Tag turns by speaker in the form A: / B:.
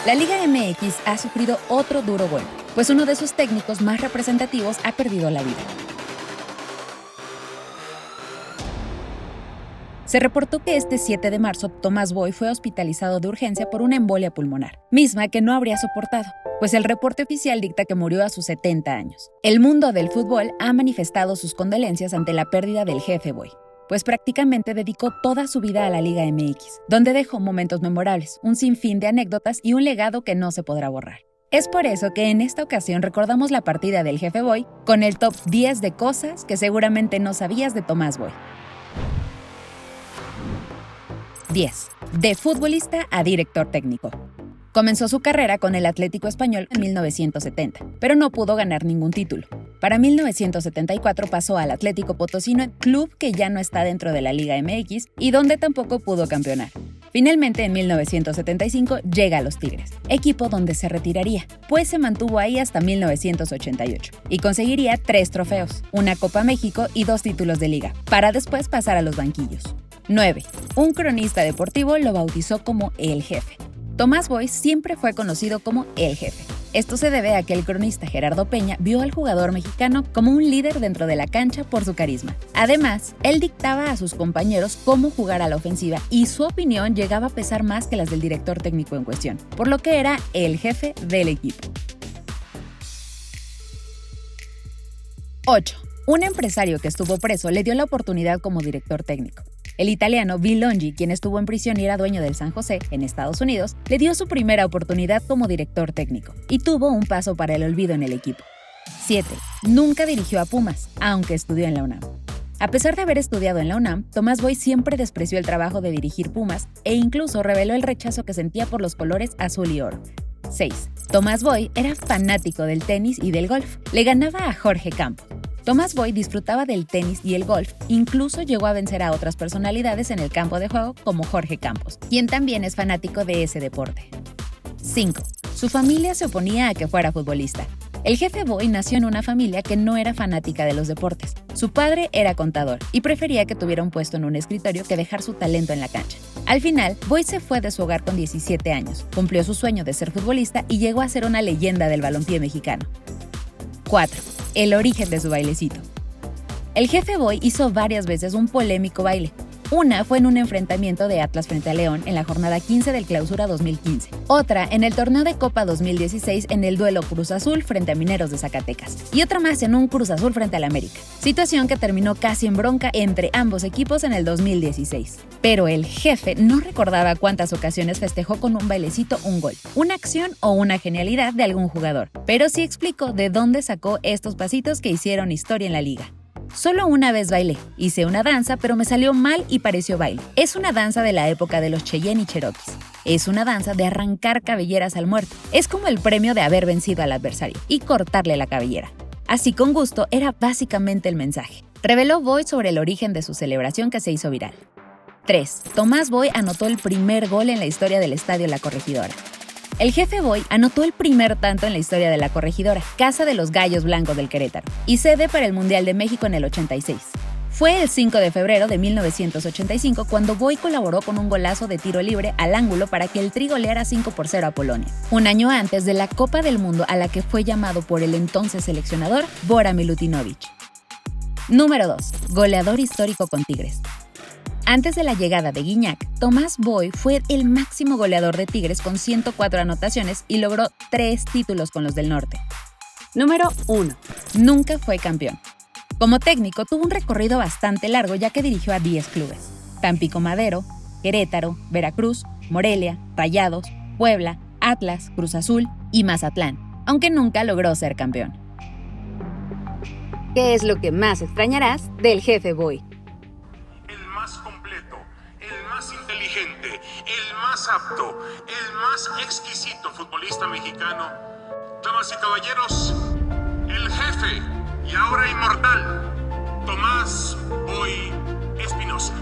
A: La Liga MX ha sufrido otro duro golpe, pues uno de sus técnicos más representativos ha perdido la vida. Se reportó que este 7 de marzo Tomás Boy fue hospitalizado de urgencia por una embolia pulmonar, misma que no habría soportado, pues el reporte oficial dicta que murió a sus 70 años. El mundo del fútbol ha manifestado sus condolencias ante la pérdida del jefe Boy, pues prácticamente dedicó toda su vida a la Liga MX, donde dejó momentos memorables, un sinfín de anécdotas y un legado que no se podrá borrar. Es por eso que en esta ocasión recordamos la partida del jefe Boy con el top 10 de cosas que seguramente no sabías de Tomás Boy. 10. De futbolista a director técnico. Comenzó su carrera con el Atlético Español en 1970, pero no pudo ganar ningún título. Para 1974 pasó al Atlético Potosino, club que ya no está dentro de la Liga MX y donde tampoco pudo campeonar. Finalmente, en 1975 llega a los Tigres, equipo donde se retiraría, pues se mantuvo ahí hasta 1988 y conseguiría 3 trofeos, una Copa México y 2 títulos de liga, para después pasar a los banquillos. 9. Un cronista deportivo lo bautizó como el jefe. Tomás Boy siempre fue conocido como el jefe. Esto se debe a que el cronista Gerardo Peña vio al jugador mexicano como un líder dentro de la cancha por su carisma. Además, él dictaba a sus compañeros cómo jugar a la ofensiva y su opinión llegaba a pesar más que las del director técnico en cuestión, por lo que era el jefe del equipo. 8. Un empresario que estuvo preso le dio la oportunidad como director técnico. El italiano Bill Longhi, quien estuvo en prisión y era dueño del San José, en Estados Unidos, le dio su primera oportunidad como director técnico y tuvo un paso para el olvido en el equipo. 7. Nunca dirigió a Pumas, aunque estudió en la UNAM. A pesar de haber estudiado en la UNAM, Tomás Boy siempre despreció el trabajo de dirigir Pumas e incluso reveló el rechazo que sentía por los colores azul y oro. 6. Tomás Boy era fanático del tenis y del golf. Le ganaba a Jorge Campos. Tomás Boy disfrutaba del tenis y el golf, incluso llegó a vencer a otras personalidades en el campo de juego como Jorge Campos, quien también es fanático de ese deporte. 5. Su familia se oponía a que fuera futbolista. El jefe Boy nació en una familia que no era fanática de los deportes. Su padre era contador y prefería que tuviera un puesto en un escritorio que dejar su talento en la cancha. Al final, Boy se fue de su hogar con 17 años, cumplió su sueño de ser futbolista y llegó a ser una leyenda del balompié mexicano. 4. El origen de su bailecito. El jefe Boy hizo varias veces un polémico baile. Una fue en un enfrentamiento de Atlas frente a León en la jornada 15 del Clausura 2015. Otra en el torneo de Copa 2016 en el duelo Cruz Azul frente a Mineros de Zacatecas. Y otra más en un Cruz Azul frente al América. Situación que terminó casi en bronca entre ambos equipos en el 2016. Pero el jefe no recordaba cuántas ocasiones festejó con un bailecito un gol, una acción o una genialidad de algún jugador. Pero sí explicó de dónde sacó estos pasitos que hicieron historia en la liga. Solo una vez bailé, hice una danza pero me salió mal y pareció baile. Es una danza de la época de los Cheyenne y Cherokees. Es una danza de arrancar cabelleras al muerto. Es como el premio de haber vencido al adversario y cortarle la cabellera. Así con gusto era básicamente el mensaje. Reveló Boy sobre el origen de su celebración que se hizo viral. 3. Tomás Boy anotó el primer gol en la historia del Estadio La Corregidora. El jefe Boy anotó el primer tanto en la historia de La Corregidora, casa de los Gallos Blancos del Querétaro, y sede para el Mundial de México en el 86. Fue el 5 de febrero de 1985 cuando Boy colaboró con un golazo de tiro libre al ángulo para que el Tri goleara 5-0 a Polonia, un año antes de la Copa del Mundo a la que fue llamado por el entonces seleccionador Bora Milutinovic. Número 2. Goleador histórico con Tigres. Antes de la llegada de Gignac, Tomás Boy fue el máximo goleador de Tigres con 104 anotaciones y logró 3 títulos con los del norte. Número 1. Nunca fue campeón. Como técnico tuvo un recorrido bastante largo ya que dirigió a 10 clubes: Tampico Madero, Querétaro, Veracruz, Morelia, Rayados, Puebla, Atlas, Cruz Azul y Mazatlán, aunque nunca logró ser campeón. ¿Qué es lo que más extrañarás del jefe Boy?
B: El más completo, el más inteligente, el más apto, el más exquisito futbolista mexicano. Damas y caballeros, el jefe y ahora inmortal, Tomás Boy Espinoza.